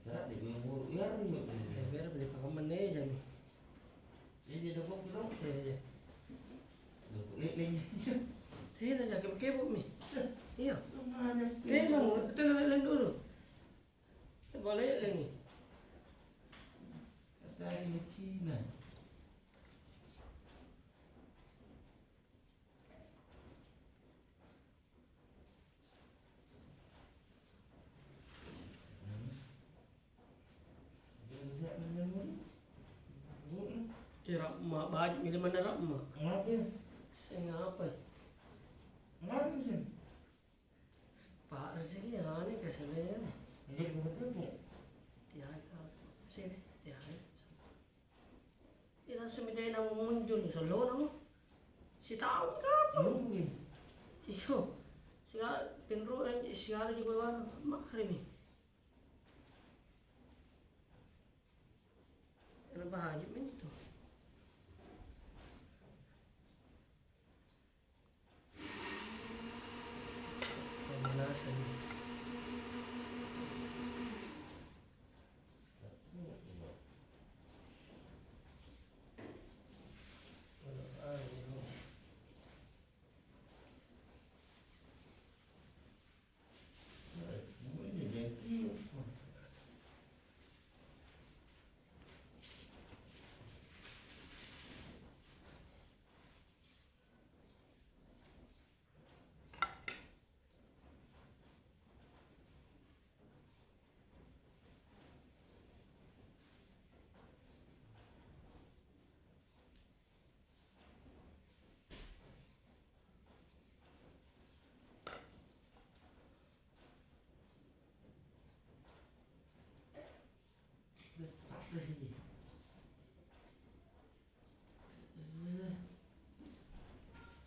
Biar beli pengaman nih jam. Jadi ada kok belum? Ya. Leleng. Sini aja kebuk nih. Iya. Mana? Tenang, tenang dulu. Balik lagi. Kata ini Cina. Rak mak baju ini mana rak mak? Ngapain? Saya ngapa? Ngapain sih? Pak rezeki ya nih kesannya nih. Jadi betul. Tiada sini tiada. Ini langsung minta nama muncul solo nama. Si tahu kan? Mungkin. Iyo. Siapa pinru siapa di bawah mak hari ini. Kenapa haji ini tuh? Pemanasan.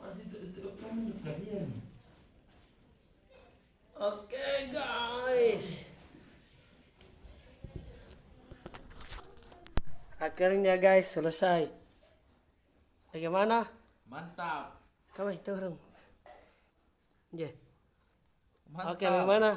Pasti itu kamu juga dia. Oke guys. Akhirnya guys selesai. Bagaimana? Mantap. Kamu itu orang. Ya. Mantap. Oke, bagaimana?